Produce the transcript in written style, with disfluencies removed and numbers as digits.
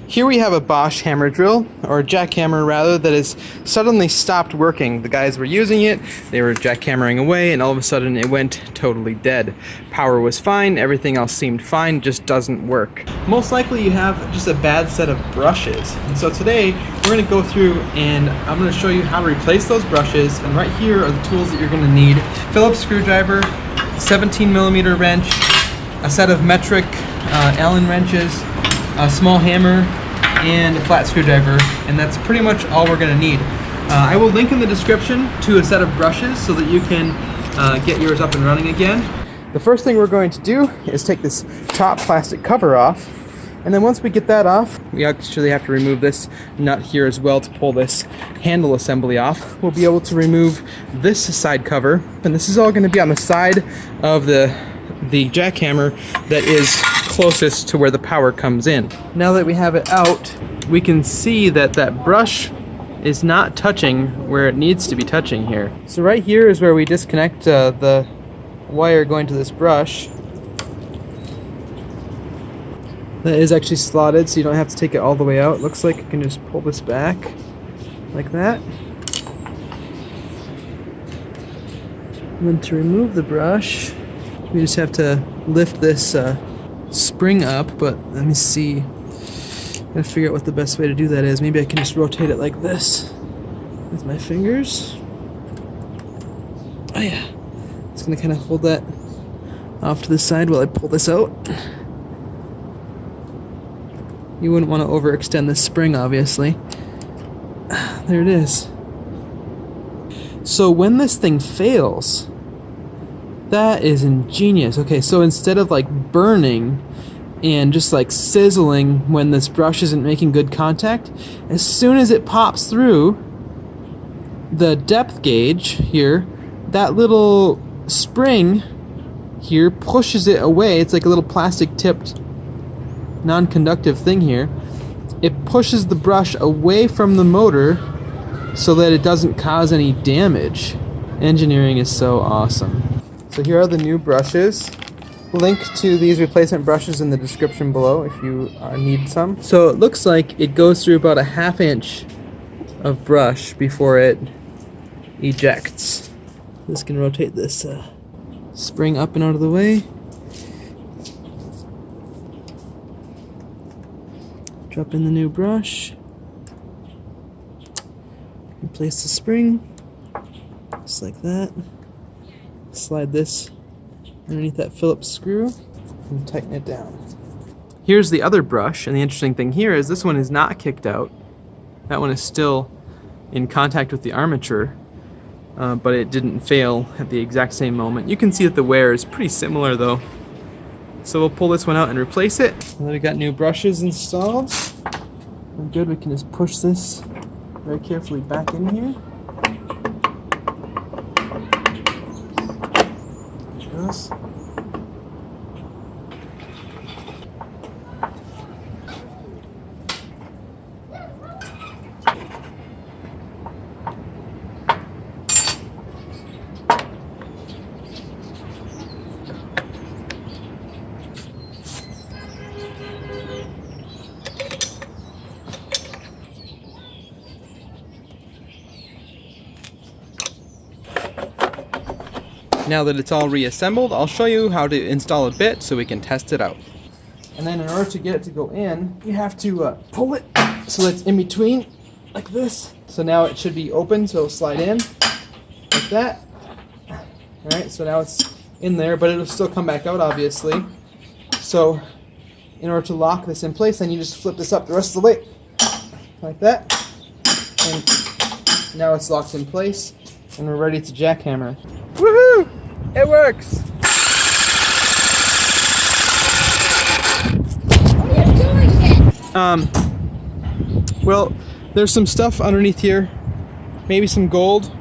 Here we have a Bosch hammer drill, or a jackhammer rather, that has suddenly stopped working. The guys were using it, they were jackhammering away, and all of a sudden it went totally dead. Power was fine, everything else seemed fine, just doesn't work. Most likely you have just a bad set of brushes. And so today we're going to go through and I'm going to show you how to replace those brushes, and right here are the tools that you're going to need. Phillips screwdriver, 17mm wrench, a set of metric Allen wrenches, a small hammer, and a flat screwdriver, and that's pretty much all we're going to need. I will link in the description to a set of brushes so that you can get yours up and running again. The first thing we're going to do is take this top plastic cover off, and then once we get that off, we actually have to remove this nut here as well to pull this handle assembly off. We'll be able to remove this side cover, and this is all going to be on the side of the jackhammer that is closest to where the power comes in. Now that we have it out, we can see that that brush is not touching where it needs to be touching here. So right here is where we disconnect the wire going to this brush. That is actually slotted, so you don't have to take it all the way out. Looks like you can just pull this back like that. And then to remove the brush, we just have to lift this spring up, but let me see. I'm gonna figure out what the best way to do that is. Maybe I can just rotate it like this with my fingers. Oh yeah. It's gonna kind of hold that off to the side while I pull this out. You wouldn't want to overextend this spring, obviously. There it is. So when this thing fails, that is ingenious. Okay, so instead of like burning and just like sizzling when this brush isn't making good contact, as soon as it pops through the depth gauge here, that little spring here pushes it away. It's like a little plastic tipped non-conductive thing here. It pushes the brush away from the motor so that it doesn't cause any damage. Engineering is so awesome. So here are the new brushes. Link to these replacement brushes in the description below if you need some. So it looks like it goes through about a 1/2 inch of brush before it ejects. Just gonna rotate this spring up and out of the way. Drop in the new brush. Replace the spring, just like that. Slide this underneath that Phillips screw and tighten it down. Here's the other brush, and the interesting thing here is this one is not kicked out. That one is still in contact with the armature, but it didn't fail at the exact same moment. You can see that the wear is pretty similar though. So we'll pull this one out and replace it. And then we got new brushes installed. We're good, we can just push this very carefully back in here. Goes. Now that it's all reassembled, I'll show you how to install a bit so we can test it out. And then in order to get it to go in, you have to pull it so that it's in between, like this. So now it should be open, so it'll slide in, like that. Alright, so now it's in there, but it'll still come back out, obviously. So in order to lock this in place, then you just flip this up the rest of the way, like that. And now it's locked in place, and we're ready to jackhammer. Woohoo! It works! What are you doing it? Well, there's some stuff underneath here. Maybe some gold.